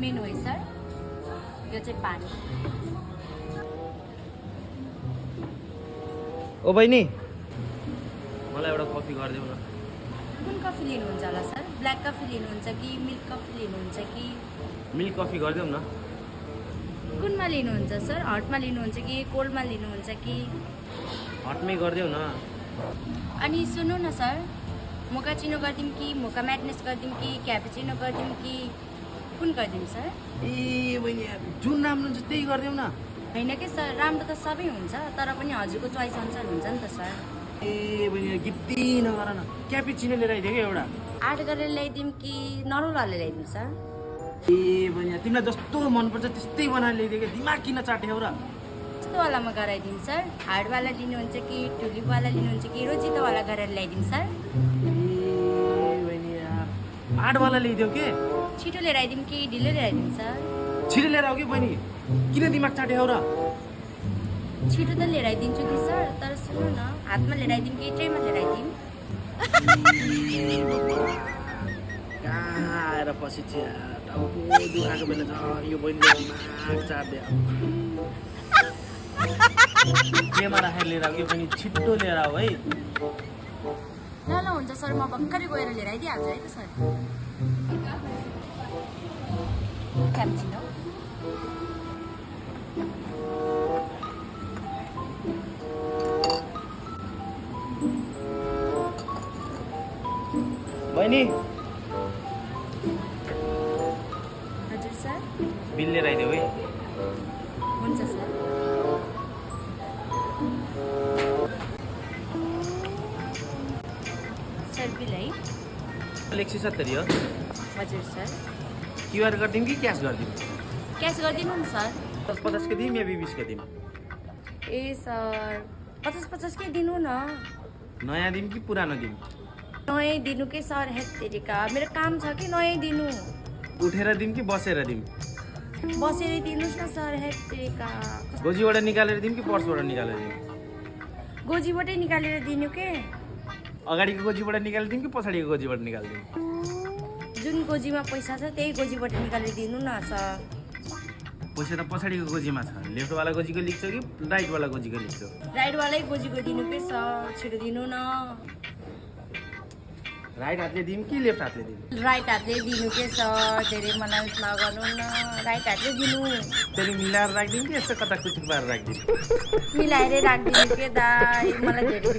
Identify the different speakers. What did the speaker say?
Speaker 1: Menu है sir, यो चाहिँ पानी।
Speaker 2: ओ बहिनी मलाई एउटा कफी गरिदेऊ न।
Speaker 1: कुन कफी लिनुहुन्छ होला सर? ब्ल्याक कफी लिनुहुन्छ कि मिल्क कफी लिनुहुन्छ कि
Speaker 2: मिल्क कफी गरिदेऊ न।
Speaker 1: कुनमा लिनुहुन्छ सर? हटमा लिनुहुन्छ कि कोल्डमा लिनुहुन्छ कि?
Speaker 2: हटमै गरिदेऊ न।
Speaker 1: अनि सुन्नु न सर, मोकाचिनो गरिदिउँ कि मोका म्याडनेस गरिदिउँ कि क्यापुचिनो गरिदिउँ कि कुन गरिदिउँ सर?
Speaker 2: ए बहिनी जुन राम्रो हुन्छ त्यही गरिदेऊ न।
Speaker 1: होइन कि सर, राम्रो त सबै हुन्छ तर पनि हजुरको चोइस अनुसार हुन्छ नि त सर।
Speaker 2: ए बहिनी गिप्ती नगर न, क्यापुचिनो लिएर आइदियो क्या एउटा।
Speaker 1: आठ गरेर ल्याइदिउँ कि नर्मलवाला ल्याइदिउँ सर?
Speaker 2: ए बहिनी तिमीलाई जस्तो मनपर्छ त्यस्तै बनाएर ल्याइदियो क्या, दिमाग किन चाट्यौ र?
Speaker 1: त्यस्तोवालामा गराइदिउँ सर। हार्डवाला लिनुहुन्छ कि टुलिपवाला लिनुहुन्छ कि रोजितोवाला गरेर ल्याइदिउँ सर?
Speaker 2: ए बहिनी आठवाला ल्याइदियो के?
Speaker 1: छिटो लिएर आइदिउँ कि ढिलो लिएर आइदिउँ सर?
Speaker 2: छिटो लिएर आऊ कि बहिनी, किन दिमाग चाट्यौ र?
Speaker 1: छिटो त लिएर आइदिन्छु कि सर, तर सुन्नु न, हातमा लिएर आइदिउँ कि ट्रेमा लिएर आइदिउँ?
Speaker 2: कहाँ आएर पछि टाउको दुखाएको बेला छ यो बहिनीले दिमाग चाट्यो। केमा राखेर लिएर आऊ कि बहिनी, छिट्टो लिएर आऊ है।
Speaker 1: ल ल हुन्छ सर, म भर्खरै गएर लिएर आइदिइहाल्छु है त सर। क्याप्चिनो।
Speaker 2: बहिनी
Speaker 1: हजुर सर,
Speaker 2: बिल लिएर आइदेऊ है।
Speaker 1: हुन्छ सर। सर बिल है?
Speaker 2: 170 हो।
Speaker 1: हजुर सर।
Speaker 2: क्युआर गरिदिउँ कि क्यास गरिदिउँ?
Speaker 1: क्यास गरिदिनु नि सर।
Speaker 2: 50 के दिउँ या 20 के दिउँ?
Speaker 1: ए सर, 50-50 के दिनु न।
Speaker 2: नयाँ दिउँ कि पुरानो दिउँ?
Speaker 1: नयाँ दिनु के सर, हेत्तेरिका मेरो काम छ कि नयाँ दिनु।
Speaker 2: उठेर दिउँ कि बसेर दिउँ?
Speaker 1: बसेर दिनुहोस् न सर, हेत्तेरिका।
Speaker 2: गोजीबाट निकालेर दिउँ कि पर्सबाट निकालेर दिउँ?
Speaker 1: गोजीबाटै निकालेर दिनु के?
Speaker 2: अगाडिको गोजीबाट निकालेर दिउँ कि पछाडिको गोजीबाट निकालिदिउँ?
Speaker 1: जुन गोजीमा पैसा छ त्यही गोजीबाट निकालेर दिनु न सर।
Speaker 2: पैसा त पछाडिको गोजीमा छ, लेफ्टवाला गोजीको लेख्छौ कि राइटवाला गोजीको लेख्छौ?
Speaker 1: राइटवालै गोजीको दिनु के सर, छिटो दिनु न।
Speaker 2: राइट हातले दिउँ कि लेफ्ट हातले दिउँ?
Speaker 1: राइट हातले दिनु के सर, धेरै मलाई नगर्नु न, राइट हातले दिनु।
Speaker 2: त्यसले मिलाएर राखिदिउँ कि यस्तो कता कुचुक पारेर राखिदिउँ?
Speaker 1: मिलाएरै राखिदिनु के दाइ, मलाई धेरै